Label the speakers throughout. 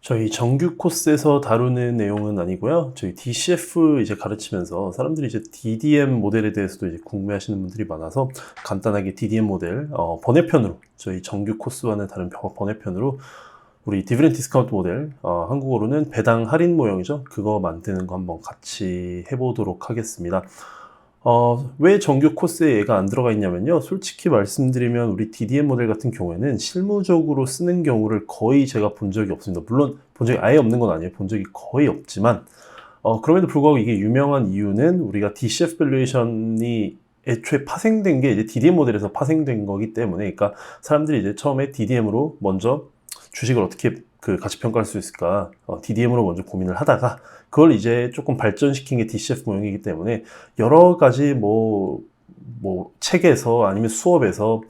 Speaker 1: 저희 정규 코스에서 다루는 내용은 아니고요. 저희 DCF 이제 가르치면서 사람들이 이제 DDM 모델에 대해서도 이제 궁금해하시는 분들이 많아서 간단하게 DDM 모델 번외편으로 저희 정규 코스와는 다른 번외편으로 우리 디비덴드 디스카운트 모델 한국어로는 배당 할인 모형이죠. 그거 만드는 거 한번 같이 해보도록 하겠습니다. 왜 정규 코스에 얘가 안 들어가 있냐면요. 솔직히 말씀드리면 우리 DDM 모델 같은 경우에는 실무적으로 쓰는 경우를 거의 제가 본 적이 없습니다. 물론 본 적이 아예 없는 건 아니에요. 본 적이 거의 없지만 그럼에도 불구하고 이게 유명한 이유는 우리가 DCF 밸류에이션이 애초에 파생된 게 이제 DDM 모델에서 파생된 거기 때문에, 그러니까 사람들이 이제 처음에 DDM으로 먼저 주식을 어떻게 가치평가할 수 있을까 DDM으로 먼저 고민을 하다가 그걸 이제 조금 발전시킨 게 DCF 모형이기 때문에 여러 가지 뭐 책에서 아니면 수업에서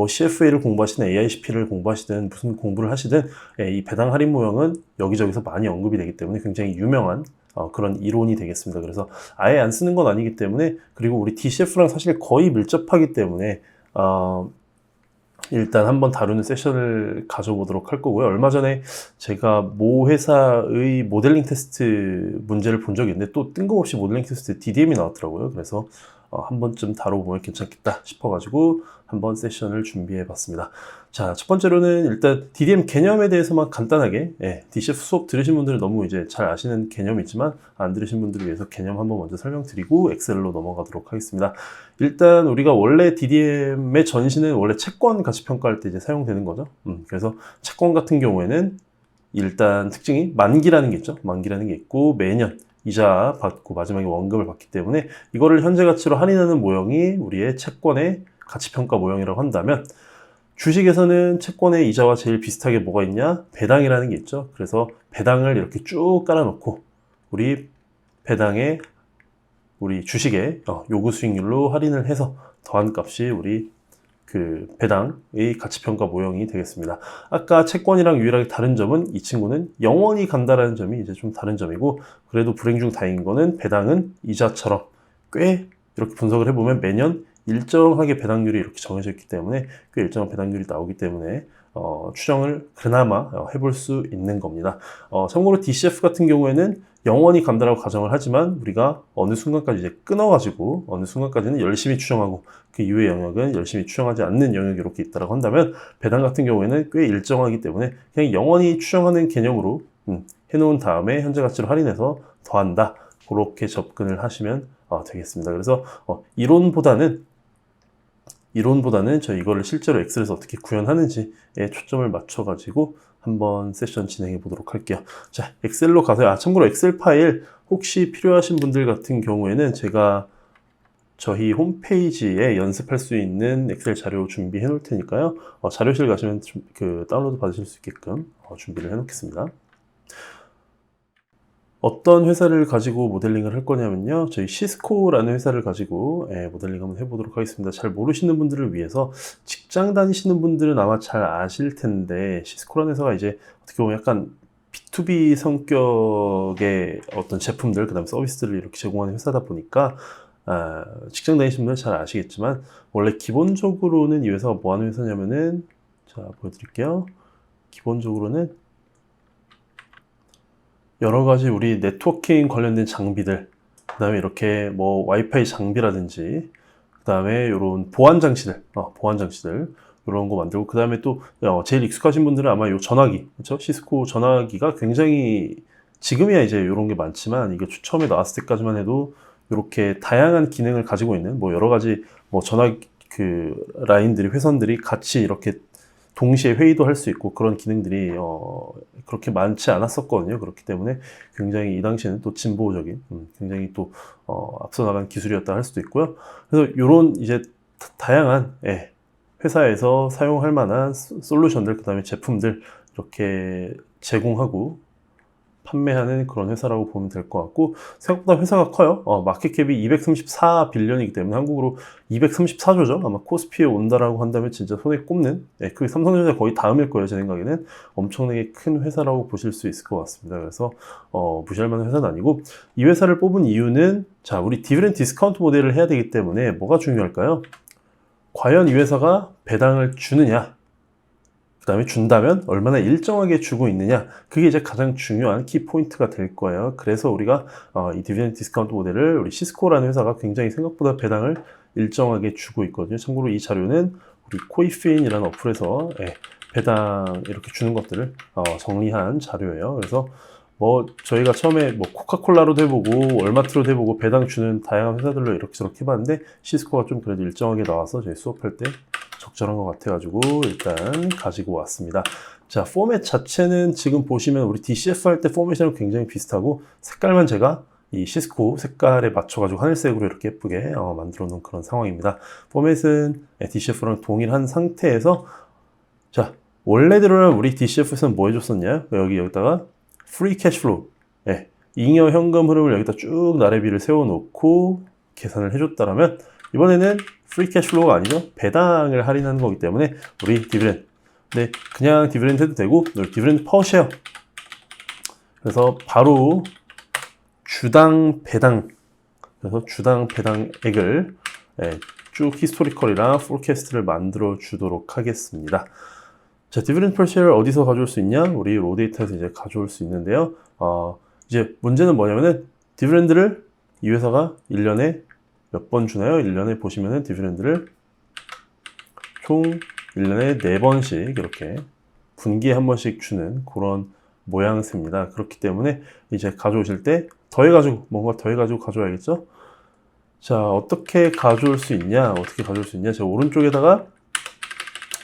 Speaker 1: CFA를 공부하시든 AICP를 공부하시든 무슨 공부를 하시든 이 배당 할인 모형은 여기저기서 많이 언급이 되기 때문에 굉장히 유명한 그런 이론이 되겠습니다. 그래서 아예 안 쓰는 건 아니기 때문에, 그리고 우리 DCF랑 사실 거의 밀접하기 때문에 일단 한번 다루는 세션을 가져보도록 할 거고요. 얼마 전에 제가 모 회사의 모델링 테스트 문제를 본 적이 있는데 또 뜬금없이 모델링 테스트 DDM이 나왔더라고요. 그래서 한 번쯤 다뤄보면 괜찮겠다 싶어가지고 한번 세션을 준비해 봤습니다. 자, 첫 번째로는 일단 DDM 개념에 대해서만 간단하게, DCF 수업 들으신 분들은 너무 이제 잘 아시는 개념이지만 안 들으신 분들을 위해서 개념 한번 먼저 설명드리고 엑셀로 넘어가도록 하겠습니다. 일단 우리가 원래 DDM의 전신은 원래 채권 가치 평가할 때 이제 사용되는 거죠. 그래서 채권 같은 경우에는 일단 특징이 만기라는 게 있죠. 만기라는 게 있고 매년 이자 받고 마지막에 원금을 받기 때문에 이거를 현재 가치로 할인하는 모형이 우리의 채권의 가치평가 모형이라고 한다면, 주식에서는 채권의 이자와 제일 비슷하게 뭐가 있냐? 배당이라는 게 있죠. 그래서 배당을 이렇게 쭉 깔아놓고 우리 배당에 우리 주식의 요구 수익률로 할인을 해서 더한 값이 우리 배당의 가치평가 모형이 되겠습니다. 아까 채권이랑 유일하게 다른 점은 이 친구는 영원히 간다라는 점이 이제 좀 다른 점이고, 그래도 불행 중 다행인 거는 배당은 이자처럼 꽤 이렇게 분석을 해보면 매년 일정하게 배당률이 이렇게 정해져 있기 때문에 꽤 일정한 배당률이 나오기 때문에 추정을 그나마 해볼 수 있는 겁니다. 참고로 DCF 같은 경우에는 영원히 간다라고 가정을 하지만 우리가 어느 순간까지 이제 끊어가지고 어느 순간까지는 열심히 추정하고 그 이후의 영역은 열심히 추정하지 않는 영역이 이렇게 있다고 한다면, 배당 같은 경우에는 꽤 일정하기 때문에 그냥 영원히 추정하는 개념으로 해놓은 다음에 현재 가치로 할인해서 더한다, 그렇게 접근을 하시면 되겠습니다. 그래서 이론보다는 저희 이거를 실제로 엑셀에서 어떻게 구현하는지에 초점을 맞춰가지고 한번 세션 진행해 보도록 할게요. 자, 엑셀로 가서요. 참고로 엑셀 파일 혹시 필요하신 분들 같은 경우에는 제가 저희 홈페이지에 연습할 수 있는 엑셀 자료 준비해 놓을 테니까요. 자료실 가시면 다운로드 받으실 수 있게끔 준비를 해 놓겠습니다. 어떤 회사를 가지고 모델링을 할 거냐면요. 저희 시스코라는 회사를 가지고 모델링 한번 해보도록 하겠습니다. 잘 모르시는 분들을 위해서, 직장 다니시는 분들은 아마 잘 아실 텐데, 시스코라는 회사가 이제 어떻게 보면 약간 B2B 성격의 어떤 제품들, 그 다음에 서비스들을 이렇게 제공하는 회사다 보니까 직장 다니시는 분들은 잘 아시겠지만, 원래 기본적으로는 이 회사가 뭐 하는 회사냐면은, 자, 보여드릴게요. 기본적으로는 여러 가지 우리 네트워킹 관련된 장비들, 그 다음에 이렇게 와이파이 장비라든지, 그 다음에 이런 보안 장치들, 이런 거 만들고, 그 다음에 또 제일 익숙하신 분들은 아마 요 전화기, 그렇죠? 시스코 전화기가 굉장히 지금이야 이제 이런 게 많지만, 이게 처음에 나왔을 때까지만 해도 이렇게 다양한 기능을 가지고 있는 여러 가지 전화 라인들이, 회선들이 같이 이렇게 동시에 회의도 할 수 있고 그런 기능들이 그렇게 많지 않았었거든요. 그렇기 때문에 굉장히 이 당시에는 또 진보적인, 굉장히 또 앞서 나간 기술이었다 할 수도 있고요. 그래서 이런 이제 다양한 회사에서 사용할 만한 솔루션들, 그 다음에 제품들 이렇게 제공하고 판매하는 그런 회사라고 보면 될 것 같고, 생각보다 회사가 커요. 마켓캡이 234빌리언이기 때문에 한국으로 234조죠. 아마 코스피에 온다라고 한다면 진짜 손에 꼽는, 그 삼성전자 거의 다음일 거예요. 제 생각에는 엄청나게 큰 회사라고 보실 수 있을 것 같습니다. 그래서 무시할 만한 회사는 아니고, 이 회사를 뽑은 이유는, 자, 우리 디비덴드 디스카운트 모델을 해야 되기 때문에 뭐가 중요할까요? 과연 이 회사가 배당을 주느냐가 그 다음에 준다면 얼마나 일정하게 주고 있느냐, 그게 이제 가장 중요한 키 포인트가 될 거예요. 그래서 우리가 이 디비덴드 디스카운트 모델을 우리 시스코라는 회사가 굉장히 생각보다 배당을 일정하게 주고 있거든요. 참고로 이 자료는 우리 코이핀이라는 어플에서 배당 이렇게 주는 것들을 정리한 자료예요. 그래서 뭐 저희가 처음에 뭐 코카콜라로도 해보고 월마트로도 해보고 배당 주는 다양한 회사들로 이렇게 저렇게 해봤는데 시스코가 좀 그래도 일정하게 나와서 저희 수업할 때 적절한 것 같아가지고 일단 가지고 왔습니다. 자, 포맷 자체는 지금 보시면 우리 DCF 할 때 포맷이랑 굉장히 비슷하고, 색깔만 제가 이 시스코 색깔에 맞춰가지고 하늘색으로 이렇게 예쁘게 만들어 놓은 그런 상황입니다. 포맷은 DCF랑 동일한 상태에서, 자, 원래대로는 우리 DCF에서는 뭐 해줬었냐? 여기다가 프리 캐시플로우, 잉여 현금 흐름을 여기다 쭉 나래비를 세워놓고 계산을 해줬다라면, 이번에는 프리 캐시플로우가 아니죠. 배당을 할인하는 거기 때문에 우리 디비덴드, 그냥 디비덴드 해도 되고 디비덴드 퍼 쉐어, 그래서 바로 주당 배당, 그래서 주당 배당액을 쭉 히스토리컬이랑 포캐스트를 만들어 주도록 하겠습니다. 자, 디비덴드 퍼 쉐어를 어디서 가져올 수 있냐? 우리 로 데이터에서 이제 가져올 수 있는데요. 이제 문제는 뭐냐면은 디비덴드를 이 회사가 1년에 몇 번 주나요? 1년에 보시면은 디비덴드를 총 1년에 4번씩 이렇게 분기에 한 번씩 주는 그런 모양새입니다. 그렇기 때문에 이제 가져오실 때 더해가지고, 뭔가 더해가지고 가져와야겠죠? 자, 어떻게 가져올 수 있냐? 제가 오른쪽에다가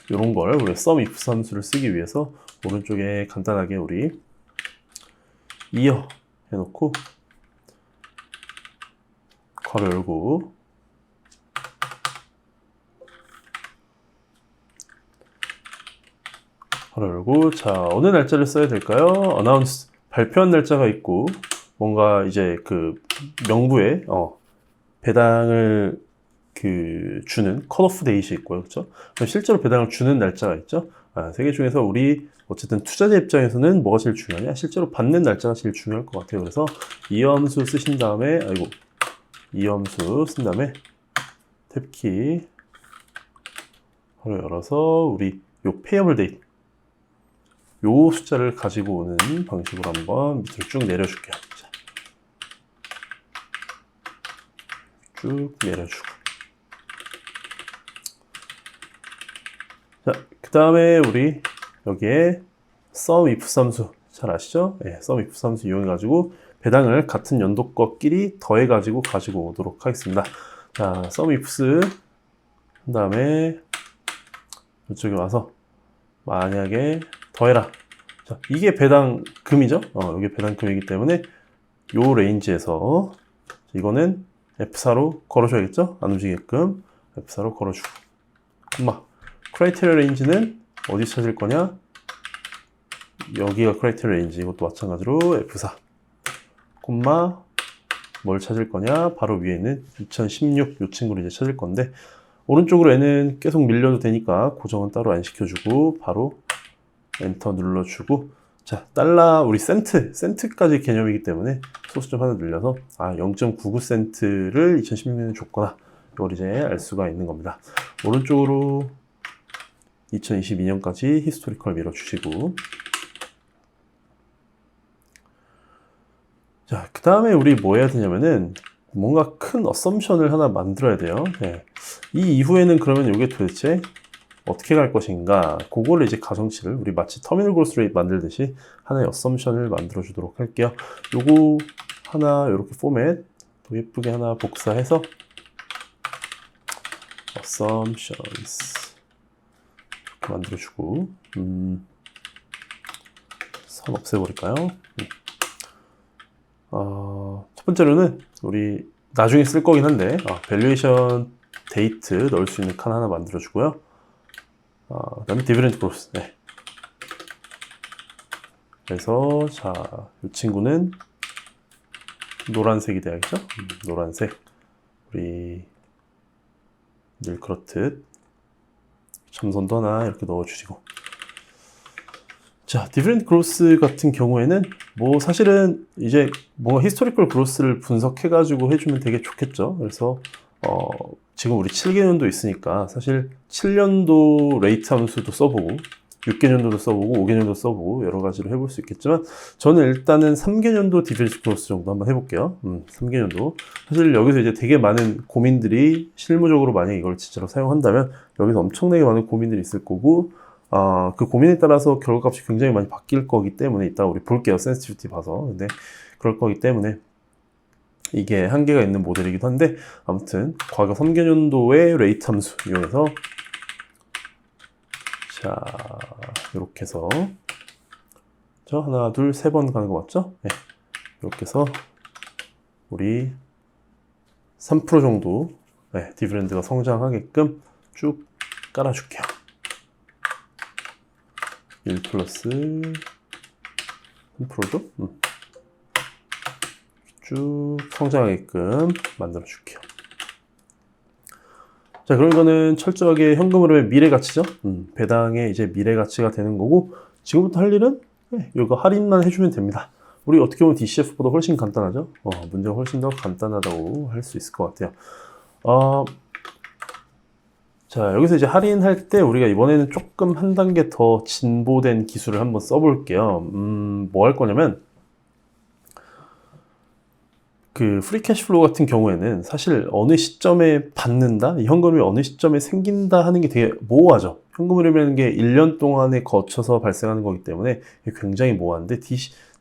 Speaker 1: 이런 걸, 우리 sum if 함수를 쓰기 위해서 오른쪽에 간단하게 우리 이어 해놓고 괄호 열고 괄호 열고, 자, 어느 날짜를 써야 될까요? announce, 발표한 날짜가 있고, 뭔가 이제 그 명부에 배당을 주는 컷오프 데이시 있고요. 그렇죠? 실제로 배당을 주는 날짜가 있죠. 세 개 중에서 우리 어쨌든 투자자 입장에서는 뭐가 제일 중요하냐? 실제로 받는 날짜가 제일 중요할 것 같아요. 그래서 이 함수 쓰신 다음에, 이 함수 쓴 다음에 탭키 괄호 열어서 우리 요 payable date, 요 숫자를 가지고 오는 방식으로 한번 밑으로 쭉 내려줄게요. 자, 쭉 내려주고, 자, 그 다음에 우리 여기에 sum if 함수 잘 아시죠? sum if 함수 이용해가지고 배당을 같은 연도 것끼리 더해가지고 가지고 오도록 하겠습니다. 자, sum ifs 한 다음에 이쪽에 와서 만약에 더해라. 자, 이게 배당금이죠? 이게 배당금이기 때문에 요 레인지에서 이거는 F4로 걸어줘야겠죠? 안 움직이게끔 F4로 걸어주고, 크라이테리아 레인지는 어디 찾을 거냐? 여기가 크라이테리아 레인지, 이것도 마찬가지로 F4, 뭘 찾을 거냐? 바로 위에 있는 2016 요 친구를 이제 찾을 건데, 오른쪽으로 얘는 계속 밀려도 되니까 고정은 따로 안 시켜주고 바로 엔터 눌러주고, 자, 달러, 우리 센트까지 개념이기 때문에 소수 좀 하나 늘려서 0.99센트를 2016년에 줬거나, 이걸 이제 알 수가 있는 겁니다. 오른쪽으로 2022년까지 히스토리컬 밀어주시고, 자, 그 다음에 우리 뭐 해야 되냐면은 뭔가 큰 어썸션을 하나 만들어야 돼요. 이 이후에는 그러면 이게 도대체 어떻게 갈 것인가, 그거를 이제 가정치를 우리 마치 터미널 그로스 레이트 만들듯이 하나의 어썸션을 만들어 주도록 할게요. 요거 하나 이렇게 포맷 또 예쁘게 하나 복사해서 assumptions 이렇게 만들어 주고, 선 없애버릴까요? 첫 번째로는 우리 나중에 쓸 거긴 한데 밸류에이션 데이트 넣을 수 있는 칸 하나 만들어 주고요. 그 다음에 디비덴드 그로스. 그래서 자, 이 친구는 노란색이 돼야겠죠? 노란색. 우리 늘 그렇듯 점선도 하나 이렇게 넣어 주시고, 자, 디비덴드 그로스 같은 경우에는 뭐 사실은 이제 뭔가 히스토리컬 그로스를 분석해 가지고 해주면 되게 좋겠죠. 그래서 지금 우리 7개년도 있으니까 사실 7년도 레이트 함수도 써보고 6개년도도 써보고 5개년도 써보고 여러 가지로 해볼 수 있겠지만 저는 일단은 3개년도 디펜시브 크로스 정도 한번 해볼게요. 3개년도. 사실 여기서 이제 되게 많은 고민들이 실무적으로 만약에 이걸 진짜로 사용한다면 여기서 엄청나게 많은 고민들이 있을 거고 그 고민에 따라서 결과값이 굉장히 많이 바뀔 거기 때문에 이따 우리 볼게요. 센시티비티 봐서. 근데 그럴 거기 때문에 이게 한계가 있는 모델이기도 한데 아무튼 과거 3개년도의 레이트 함수 이용해서 자 이렇게 해서 저 하나 둘 세 번 가는 거 맞죠? 네. 이렇게 해서 우리 3% 정도 네, 디비den드가 성장하게끔 쭉 깔아줄게요. 1 플러스 3%도 쭉 성장하게끔 만들어 줄게요. 자, 그럼 이거는 철저하게 현금 흐름의 미래 가치죠. 배당의 이제 미래 가치가 되는 거고 지금부터 할 일은 이거 할인만 해주면 됩니다. 우리 어떻게 보면 DCF보다 훨씬 간단하죠. 문제가 훨씬 더 간단하다고 할 수 있을 것 같아요. 자, 여기서 이제 할인할 때 우리가 이번에는 조금 한 단계 더 진보된 기술을 한번 써볼게요. 뭐 할 거냐면 그 프리 캐시플로우 같은 경우에는 사실 어느 시점에 받는다, 현금이 어느 시점에 생긴다 하는 게 되게 모호하죠. 현금 흐름이라는 게 1년 동안에 거쳐서 발생하는 거기 때문에 굉장히 모호한데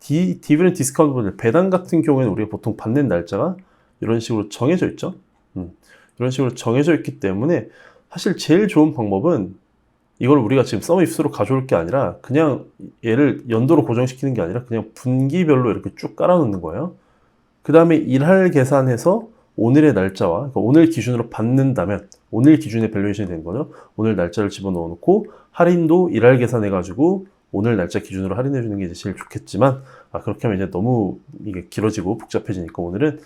Speaker 1: 디비den드 디스카운트 모델 배당 같은 경우에는 우리가 보통 받는 날짜가 이런 식으로 정해져 있죠. 이런 식으로 정해져 있기 때문에 사실 제일 좋은 방법은 이걸 우리가 지금 서머 입수로 가져올 게 아니라 그냥 얘를 연도로 고정시키는 게 아니라 그냥 분기별로 이렇게 쭉 깔아놓는 거예요. 그 다음에 일할 계산해서 오늘의 날짜와 그러니까 오늘 기준으로 받는다면 오늘 기준의 밸류에이션이 되는 거죠. 오늘 날짜를 집어넣어 놓고 할인도 일할 계산해 가지고 오늘 날짜 기준으로 할인해 주는 게 이제 제일 좋겠지만 그렇게 하면 이제 너무 이게 길어지고 복잡해지니까 오늘은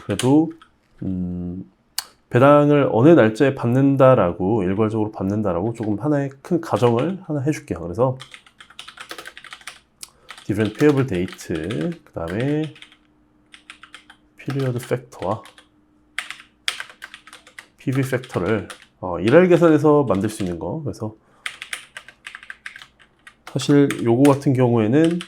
Speaker 1: 그래도 배당을 어느 날짜에 받는다라고 일괄적으로 받는다라고 조금 하나의 큰 가정을 하나 해줄게요. 그래서 디비덴드 페이어블 데이트 그 다음에 피리어드 팩터와 PV 팩터를 일할 계산해서 만들 수 있는 거. 그래서 사실 요거 같은 경우에는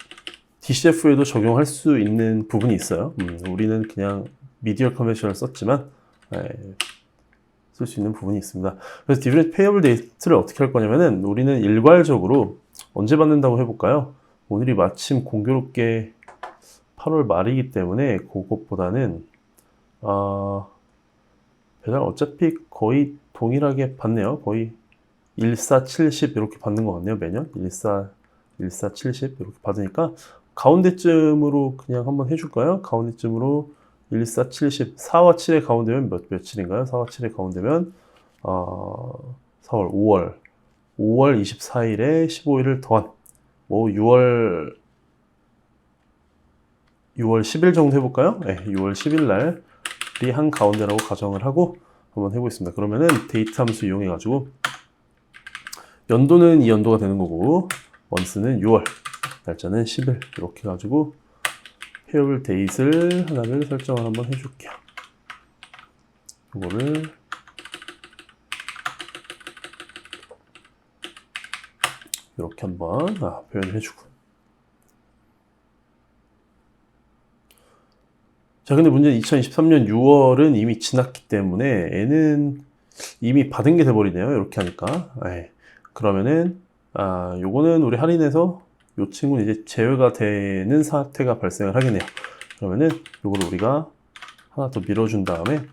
Speaker 1: DCF에도 적용할 수 있는 부분이 있어요. 우리는 그냥 미디어 컨벤션을 썼지만 쓸 수 있는 부분이 있습니다. 그래서 디비덴드 페이어블 데이트를 어떻게 할 거냐면은 우리는 일괄적으로 언제 받는다고 해볼까요? 오늘이 마침 공교롭게 8월 말이기 때문에 그것보다는 배당 어차피 거의 동일하게 받네요. 거의 1470 이렇게 받는 것 같네요. 매년 1470 이렇게 받으니까 가운데쯤으로 그냥 한번 해줄까요? 가운데쯤으로 1470 4와 7의 가운데면 며칠인가요? 4와 7의 가운데면 4월 5월 24일에 15일을 더한 뭐 6월 10일 정도 해볼까요? 네, 6월 10일 날이 한 가운데라고 가정을 하고 한번 해보겠습니다. 그러면은 데이트 함수 이용해가지고 연도는 이 연도가 되는 거고 원스는 6월, 날짜는 10일 이렇게 해가지고 페어블 데이트를 하나를 설정을 한번 해줄게요. 이거를 이렇게 한번 표현을 해주고 자, 근데 문제는 2023년 6월은 이미 지났기 때문에 얘는 이미 받은 게 돼버리네요. 이렇게 하니까. 그러면은, 요거는 우리 할인해서 요 친구는 이제 제외가 되는 사태가 발생을 하겠네요. 그러면은 요거를 우리가 하나 더 밀어준 다음에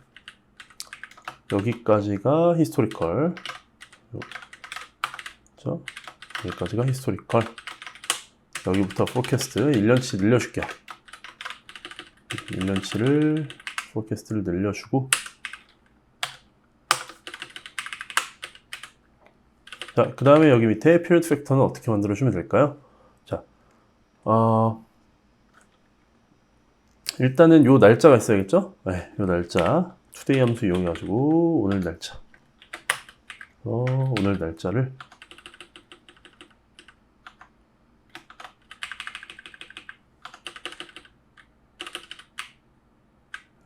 Speaker 1: 여기까지가 히스토리컬. 그렇죠? 여기까지가 히스토리컬. 여기부터 포캐스트 1년치 늘려줄게요. 1년치를 포캐스트를 늘려주고 자, 그 다음에 여기 밑에 period 팩터는 어떻게 만들어주면 될까요? 자, 일단은 요 날짜가 있어야겠죠? 네, 요 날짜 today 함수 이용해가지고 오늘 날짜 오늘 날짜를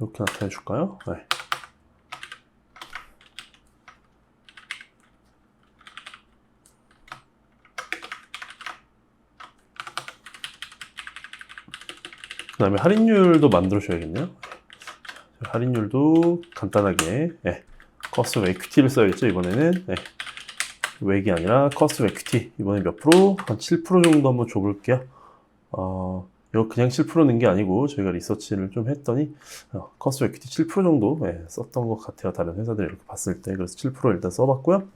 Speaker 1: 이렇게 나타내 줄까요? 네. 다음에 할인율도 만들어줘야겠네요. 할인율도 간단하게 cost of equity를 써야겠죠. 이번에는 웩이 아니라 cost of equity. 이번에 몇 프로? 한 7% 정도 한번 줘볼게요. 이거 그냥 7% 넣은 게 아니고 저희가 리서치를 좀 했더니 cost of equity 7% 정도 썼던 것 같아요. 다른 회사들 이렇게 봤을 때. 그래서 7% 일단 써봤고요.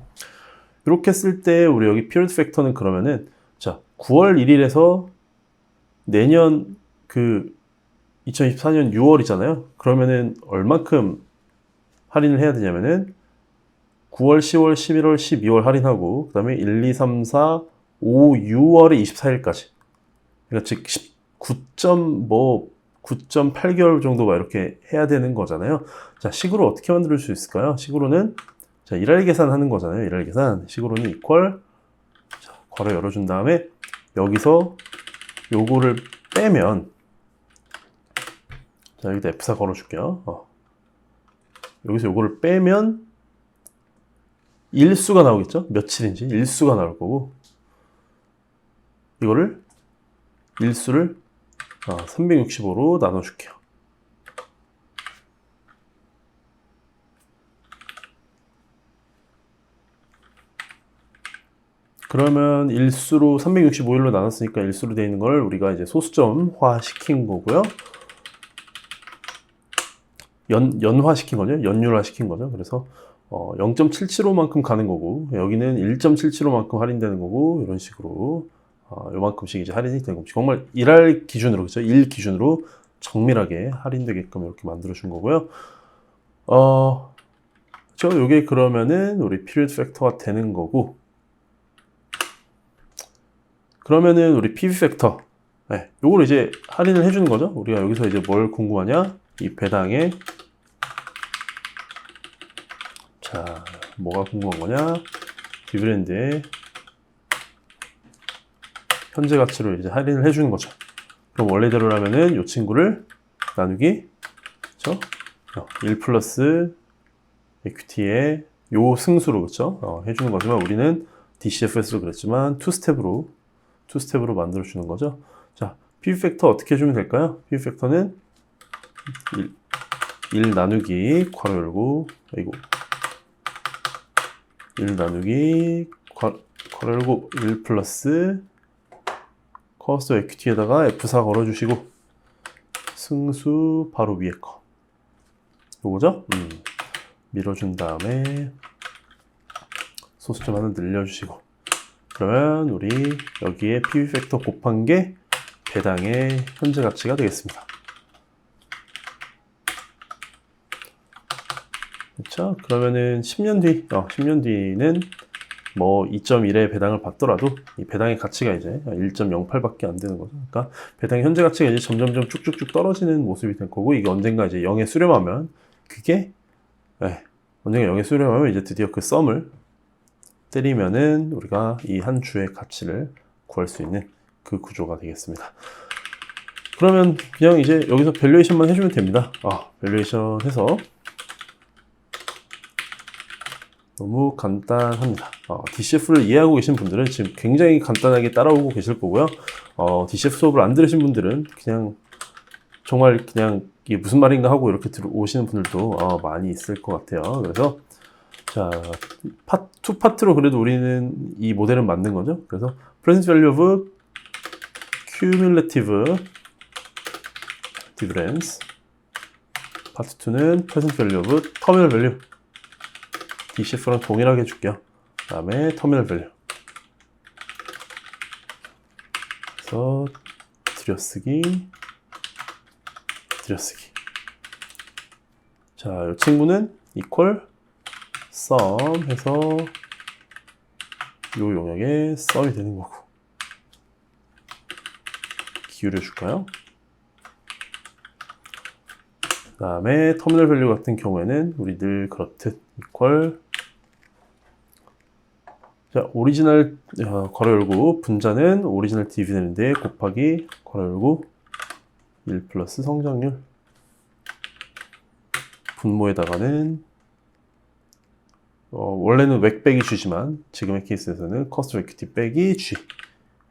Speaker 1: 이렇게 쓸 때 우리 여기 period factor는 그러면은 자 9월 1일에서 내년 그 2024년 6월이잖아요. 그러면은 얼만큼 할인을 해야 되냐면은 9월, 10월, 11월, 12월 할인하고 그 다음에 1, 2, 3, 4, 5, 6월에 24일까지. 그러니까 즉 9.8개월 정도 막 이렇게 해야 되는 거잖아요. 자, 식으로 어떻게 만들 수 있을까요? 식으로는 자, 일할 계산하는 거잖아요. 일할 계산. 식으로는 equal 자, 괄호 열어준 다음에 여기서 요거를 빼면 자, 여기다 F4 걸어줄게요. 여기서 요거를 빼면 일수가 나오겠죠? 며칠인지 일수가 나올 거고 이거를 일수를 365로 나눠줄게요. 그러면 일수로 365일로 나눴으니까 일수로 되어 있는 걸 우리가 이제 소수점화 시킨 거고요. 연화 시킨 거죠. 연율화 시킨 거죠. 그래서 0.775만큼 가는 거고 여기는 1.775만큼 할인되는 거고 이런 식으로 요만큼씩 이제 할인이 되는 겁니다. 정말 일할 기준으로 그렇죠. 일 기준으로 정밀하게 할인되게끔 이렇게 만들어 준 거고요. 그렇죠. 요게 그러면은 우리 period factor가 되는 거고 그러면은 우리 PV 팩터 요걸 이제 할인을 해주는 거죠. 우리가 여기서 이제 뭘 궁금하냐 이 배당에 자 뭐가 궁금한 거냐 디비덴드에 현재 가치로 이제 할인을 해주는 거죠. 그럼 원래대로라면은 이 친구를 나누기 그렇죠? 1 플러스 equity의 요 승수로 그렇죠? 해주는 거지만 우리는 DCFS로 그랬지만 투스텝으로 만들어주는 거죠. 자, PV 팩터 어떻게 해주면 될까요? PV 팩터는 1 나누기 괄호 열고 1 나누기 괄호 열고 1 플러스 cost of equity에다가 F4 걸어주시고 승수 바로 위에 거 요거죠? 밀어준 다음에 소수점 하나 늘려주시고 그러면 우리 여기에 PV 팩터 곱한 게 배당의 현재 가치가 되겠습니다. 그렇죠? 그러면은 10년 뒤는 뭐 2.1의 배당을 받더라도 이 배당의 가치가 이제 1.08밖에 안 되는 거죠. 그러니까 배당의 현재 가치가 이제 점점점 쭉쭉쭉 떨어지는 모습이 될 거고 이게 언젠가 이제 0에 수렴하면 그게 언젠가 0에 수렴하면 이제 드디어 그 썸을 때리면은 우리가 이 한 주의 가치를 구할 수 있는 그 구조가 되겠습니다. 그러면 그냥 이제 여기서 밸류에이션만 해주면 됩니다. 밸류에이션 해서 너무 간단합니다. DCF를 이해하고 계신 분들은 지금 굉장히 간단하게 따라오고 계실 거고요. DCF 수업을 안 들으신 분들은 그냥 정말 그냥 이게 무슨 말인가 하고 이렇게 들어오시는 분들도 많이 있을 것 같아요. 그래서 자, 투 파트로 그래도 우리는 이 모델은 만든 거죠. 그래서 present value of cumulative dividends 파트 2는 present value of terminal value DCF랑 동일하게 해줄게요. 그 다음에 터미널 밸류. 그래서 들여쓰기. 자, 이 친구는 equal sum 해서 이 용역에 sum이 되는 거고. 기울여 줄까요? 그 다음에 터미널 밸류 같은 경우에는 우리 늘 그렇듯 equal 자, 오리지널 괄호 열고 분자는 오리지널 디비덴드 곱하기 괄호 열고 1 플러스 성장률 분모에다가는 원래는 웩 빼기 G지만 지금의 케이스에서는 cost of equity 빼기 G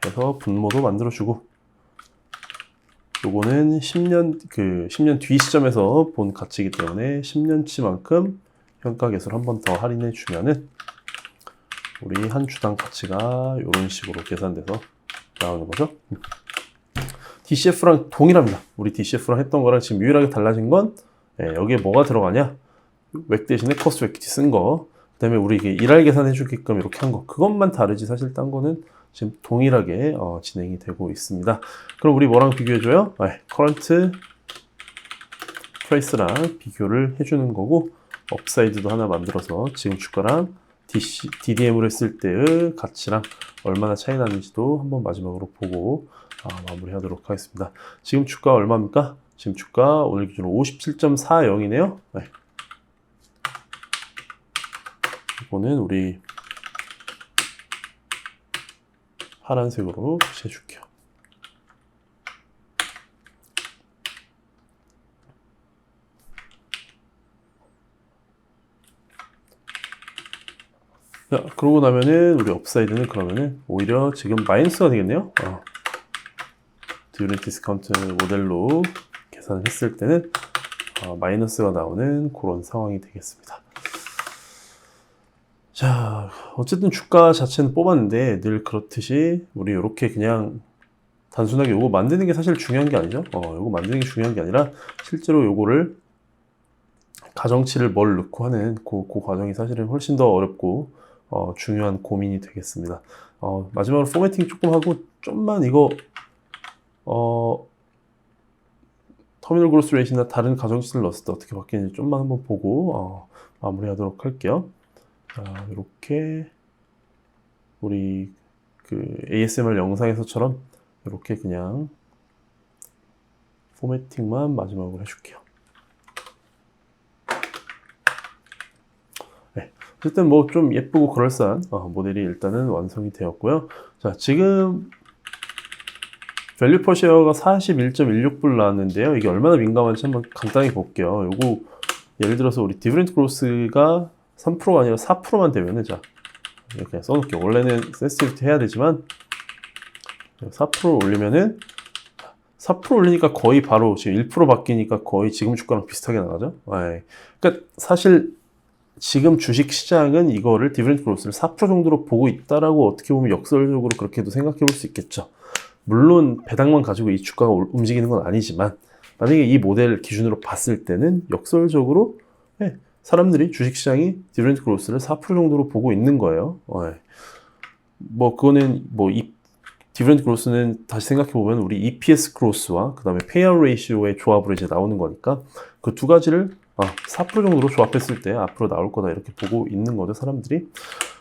Speaker 1: 해서 분모도 만들어주고 요거는 10년 뒤 시점에서 본 가치이기 때문에 10년치만큼 현가계수를 한 번 더 할인해 주면은 우리 한 주당 가치가 이런 식으로 계산돼서 나오는 거죠. DCF랑 동일합니다. 우리 DCF랑 했던 거랑 지금 유일하게 달라진 건 여기에 뭐가 들어가냐? 웩 대신에 코스트 에퀴티 쓴 거, 그 다음에 우리 이게 일할 계산해 주게끔 이렇게 한 거, 그것만 다르지 사실 딴 거는 지금 동일하게 진행이 되고 있습니다. 그럼 우리 뭐랑 비교해줘요? 커런트 프라이스랑 비교를 해주는 거고, 업사이드도 하나 만들어서 지금 주가랑 DDM으로 했을 때의 가치랑 얼마나 차이 나는지도 한번 마지막으로 보고 마무리하도록 하겠습니다. 지금 주가 얼마입니까? 지금 주가 오늘 기준으로 57.40이네요. 이거는 우리 파란색으로 표시해줄게요. 자, 그러고 나면은 우리 업사이드는 그러면은 오히려 지금 마이너스가 되겠네요. 디비던드 디스카운트 모델로 계산을 했을 때는 마이너스가 나오는 그런 상황이 되겠습니다. 자, 어쨌든 주가 자체는 뽑았는데 늘 그렇듯이 우리 이렇게 그냥 단순하게 요거 만드는 게 사실 중요한 게 아니죠. 요거 만드는 게 중요한 게 아니라 실제로 요거를 가정치를 뭘 넣고 하는 그 과정이 사실은 훨씬 더 어렵고 중요한 고민이 되겠습니다. 마지막으로 포매팅 조금 하고 좀만 이거 터미널 그로스 레이트나 다른 가정치를 넣었을 때 어떻게 바뀌는지 좀만 한번 보고 마무리하도록 할게요. 자, 이렇게 우리 그 ASMR 영상에서처럼 이렇게 그냥 포매팅만 마지막으로 해줄게요. 어쨌든 뭐 좀 예쁘고 그럴싸한 모델이 일단은 완성이 되었고요. 자, 지금 밸류 퍼 쉐어가 41.16불 나왔는데요. 이게 얼마나 민감한지 한번 간단히 볼게요. 요거 예를 들어서 우리 디비던드 그로스가 3%가 아니라 4%만 되면은, 자, 이렇게 그냥 써놓을게요. 원래는 센시티비티 해야 되지만 4% 올리면은 4% 올리니까 거의 바로 지금 1% 바뀌니까 거의 지금 주가랑 비슷하게 나가죠. 그러니까 사실 지금 주식 시장은 이거를 디비던드 그로스를 4% 정도로 보고 있다라고 어떻게 보면 역설적으로 그렇게도 생각해 볼 수 있겠죠. 물론 배당만 가지고 이 주가가 움직이는 건 아니지만 만약에 이 모델 기준으로 봤을 때는 역설적으로 사람들이 주식시장이 디비던드 그로스를 4% 정도로 보고 있는 거예요. 뭐 그거는 뭐 이 디비던드 그로스는 다시 생각해 보면 우리 EPS 그로스와 그 다음에 페이아웃 레이시오의 조합으로 이제 나오는 거니까 그 두 가지를 4% 정도로 조합했을 때 앞으로 나올 거다 이렇게 보고 있는 거죠, 사람들이.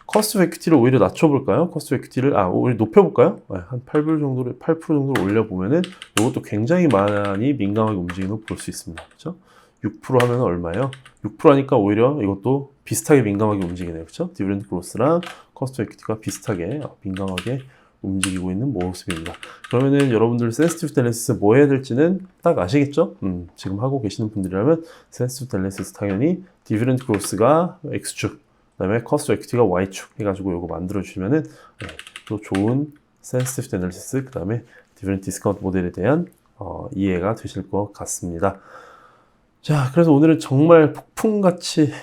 Speaker 1: 커스트 에퀴티를 오히려 낮춰볼까요? 커스트 에퀴티를 오히려 높여볼까요? 한 8% 정도로 올려보면은 이것도 굉장히 많이 민감하게 움직이는 걸 볼 수 있습니다. 그렇죠? 6% 하면 얼마예요? 6% 하니까 오히려 이것도 비슷하게 민감하게 움직이네요. 그렇죠? 디비던드 그로스랑 커스트 에퀴티가 비슷하게 민감하게 움직이고 있는 모습입니다. 그러면은 여러분들 센시티브 델레시스 뭐 해야 될지는 딱 아시겠죠? 지금 하고 계시는 분들이라면 센시티브 델레시스 당연히 디비던드 그로스가 X축, 그다음에 커스트 에퀴티가 Y축 해가지고 이거 만들어 주시면은 또 좋은 센시티브 델레시스, 그다음에 디비던드 디스카운트 모델에 대한 이해가 되실 것 같습니다. 자, 그래서 오늘은 정말 폭풍같이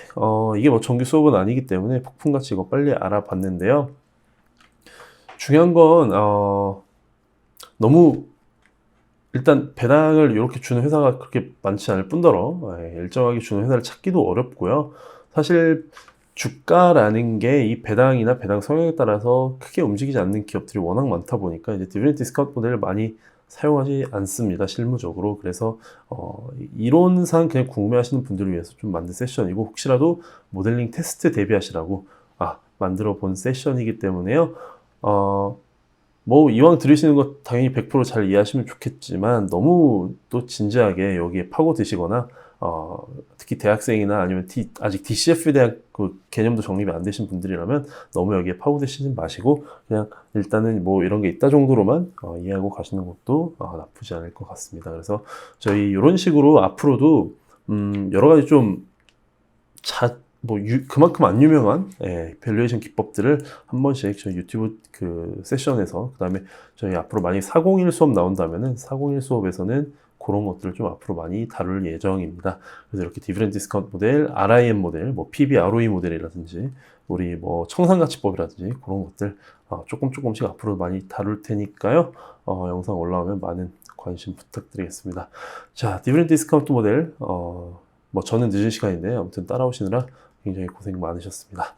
Speaker 1: 이게 뭐 정규 수업은 아니기 때문에 폭풍같이 이거 빨리 알아봤는데요. 중요한 건 너무 일단 배당을 이렇게 주는 회사가 그렇게 많지 않을 뿐더러 일정하게 주는 회사를 찾기도 어렵고요. 사실 주가라는 게 이 배당이나 배당 성향에 따라서 크게 움직이지 않는 기업들이 워낙 많다 보니까 이제 디비던드 디스카운트 모델을 많이 사용하지 않습니다, 실무적으로. 그래서 이론상 그냥 궁금해하시는 분들을 위해서 좀 만든 세션이고, 혹시라도 모델링 테스트 대비하시라고 만들어 본 세션이기 때문에요. 뭐 이왕 들으시는 거 당연히 100% 잘 이해하시면 좋겠지만 너무 또 진지하게 여기에 파고드시거나 특히 대학생이나 아니면 아직 DCF에 대한 그 개념도 정립이 안 되신 분들이라면 너무 여기에 파고드시지 마시고 그냥 일단은 뭐 이런 게 있다 정도로만 이해하고 가시는 것도 나쁘지 않을 것 같습니다. 그래서 저희 이런 식으로 앞으로도 여러 가지 좀 그만큼 안 유명한 밸류에이션 기법들을 한 번씩 저희 유튜브 그 세션에서, 그 다음에 저희 앞으로 만약 401 수업 나온다면은 401 수업에서는 그런 것들을 좀 앞으로 많이 다룰 예정입니다. 그래서 이렇게 디비덴드 디스카운트 모델, RIM 모델, PB, ROE 모델이라든지 우리 청산가치법이라든지 그런 것들 조금씩 앞으로 많이 다룰 테니까요. 영상 올라오면 많은 관심 부탁드리겠습니다. 자, 디비덴드 디스카운트 모델 저는 늦은 시간인데 아무튼 따라오시느라 굉장히 고생 많으셨습니다.